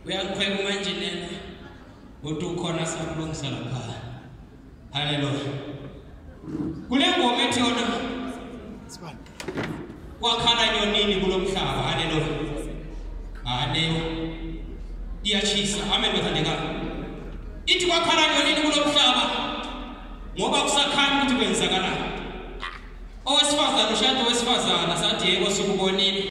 uyakhweka manje nena uthi ukhona sakulungisa lapha. Haleluya. Kule ngoma ethi yona sibani wakhala nyonini kulomhlaba. Haleluya. Leyo iyachisa. Amen bathandeka. Ithi wakhala nyonini kulomhlaba ngoba kusakhanya ukuthi kwenzakalani. Owesifazana ushado wesifazana sathi yebo sikubonile.